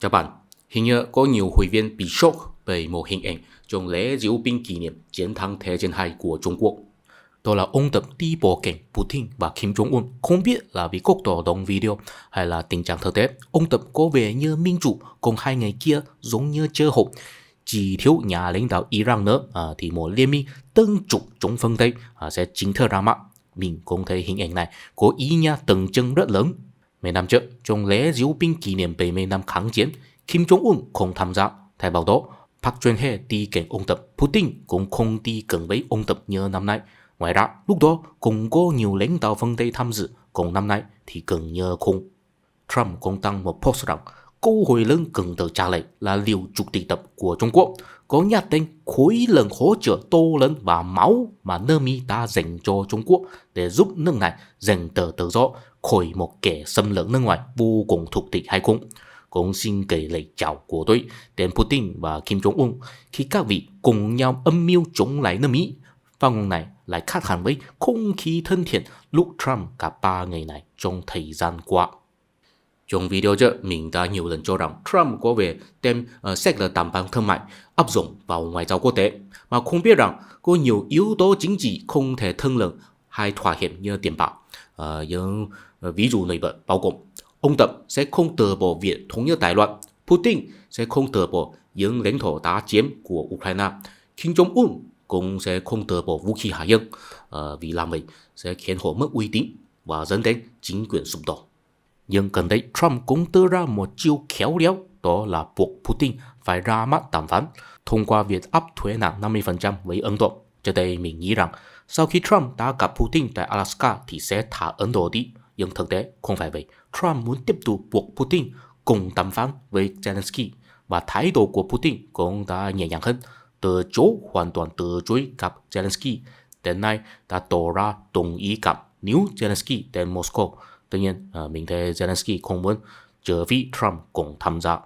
Chào bạn, hình như có nhiều hội viên bị sốc bởi một hình ảnh trong lễ diễu binh kỷ niệm chiến thắng Thế chiến II của Trung Quốc. Đó là ông tập đi bộ cảnh Putin và Kim Jong-un. Không biết là vì cuộc tỏ động video hay là tình trạng thực tế, ông tập có vẻ như minh chủ, còn hai ngày kia giống như chơi hộp. Chỉ thiếu nhà lãnh đạo Iran nữa thì một liên minh tân trục chống phương Tây sẽ chính thức ra mắt. Mình cũng thấy hình ảnh này có ý nghĩa tượng trưng rất lớn. Mấy năm trước, trong lễ diễu binh kỷ niệm 70 năm kháng chiến, Kim Jong-un không tham gia. Thay vào đó, Park Geun-hye đi cạnh ông tập, Putin cũng không đi cận với ông tập như năm nay. Ngoài ra, lúc đó cũng có nhiều lãnh đạo phương Tây tham dự, còn năm nay thì gần như không. Trump cũng đăng một post rằng câu hỏi lớn cần được trả lời là liệu chủ tịch tập của Trung Quốc có nhắc đến khối lượng hỗ trợ to lớn và máu mà nước Mỹ đã dành cho Trung Quốc để giúp nước này giành tự do khỏi một kẻ xâm lược nước ngoài vô cùng thục địch hay không. Cũng xin gửi lời chào của tôi đến Putin và Kim Jong-un khi các vị cùng nhau âm mưu chống lại nước Mỹ. Phát ngôn này lại khác hẳn với không khí thân thiện lúc Trump cả 3 ngày này trong thời gian qua. Trong video trước, mình đã nhiều lần cho rằng Trump có vẻ đem sách lược đàm phán thương mại áp dụng vào ngoại giao quốc tế, mà không biết rằng có nhiều yếu tố chính trị không thể thương lượng hay thỏa hiệp như tiền bạc. Những ví dụ nổi bật bao gồm ông Tập sẽ không từ bỏ việc thống nhất Đài Loan, Putin sẽ không từ bỏ những lãnh thổ đã chiếm của Ukraine, Kim Jong-un cũng sẽ không từ bỏ vũ khí hạt nhân, vì làm vậy sẽ khiến họ mất uy tín và dẫn đến chính quyền sụp đổ. Nhưng gần đây Trump cũng đưa ra một chiêu khéo léo, đó là buộc Putin phải ra mắt đàm phán thông qua việc áp thuế nặng 50% với Ấn Độ. Trước đây mình nghĩ rằng sau khi Trump đã gặp Putin tại Alaska thì sẽ thả Ấn Độ đi, nhưng thực tế không phải vậy. Trump muốn tiếp tục buộc Putin cùng đàm phán với Zelensky, và thái độ của Putin cũng đã nhẹ nhàng hơn, từ chối hoàn toàn từ chối gặp Zelensky, đến nay đã tỏ ra đồng ý gặp nếu Zelensky đến Moscow. Tuy nhiên, mình thấy Zelensky không muốn trở vì Trump cũng tham gia.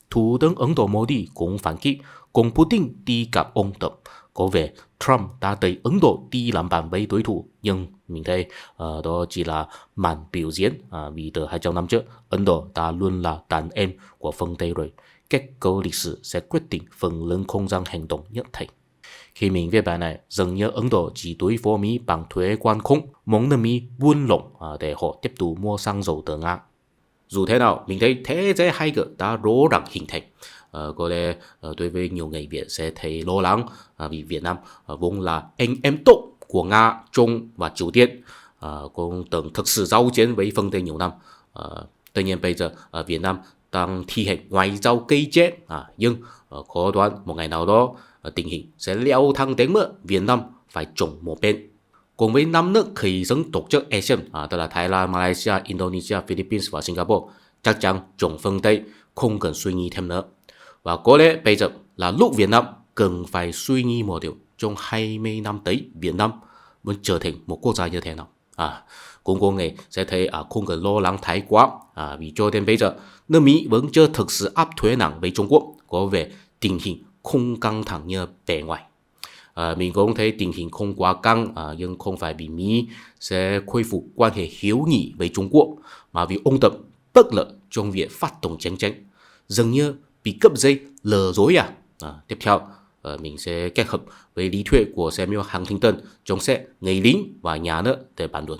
Thủ tướng Ấn Độ Modi cũng phản kích, cùng Putin đi gặp ông Tập. Có vẻ Trump đã tới Ấn Độ đi làm bạn với đối thủ, nhưng mình thấy đó chỉ là màn biểu diễn, vì từ 200 năm trước, Ấn Độ đã luôn là đàn em của phương Tây rồi. Kết cấu lịch sử sẽ quyết định phần lớn không gian hành động nhất thể. Khi mình viết bài này, dường như Ấn Độ chỉ đối phó Mỹ bằng thuế quan khống, muốn nước Mỹ buôn lậu để họ tiếp tục mua xăng dầu từ Nga. Dù thế nào, mình thấy thế giới hai cực đã rõ ràng hình thành. Có lẽ đối với nhiều người Việt sẽ thấy lo lắng, vì Việt Nam vốn là anh em tốt của Nga, Trung và Triều Tiên, cũng từng thực sự giao chiến với phương Tây nhiều năm. Tuy nhiên bây giờ Việt Nam đang thi hành ngoại giao cây chết, nhưng khó đoán một ngày nào đó tình hình sẽ leo thang đến mức Việt Nam phải chọn một bên. Cùng với 5 nước khởi xướng tổ chức ASEAN, tức là Thái Lan, Malaysia, Indonesia, Philippines và Singapore, chắc chắn chọn phương Tây không cần suy nghĩ thêm nữa. Và có lẽ bây giờ là lúc Việt Nam cần phải suy nghĩ một điều: trong 20 năm tới, Việt Nam muốn trở thành một quốc gia như thế nào. Cũng có người sẽ thấy không cần lo lắng thái quá, vì cho đến bây giờ nước Mỹ vẫn chưa thực sự áp thuế nặng với Trung Quốc, có vẻ tình hình không căng thẳng như vẻ ngoài. Mình cũng thấy tình hình không quá căng, nhưng không phải vì Mỹ sẽ khôi phục quan hệ hiếu nghị với Trung Quốc, mà vì ông Tập bất lợi trong việc phát động chiến tranh, dường như bị cấp dây lừa dối. Tiếp theo, mình sẽ kết hợp với lý thuyết của Samuel Huntington trong sách Người lính và nhà nước để bàn luận.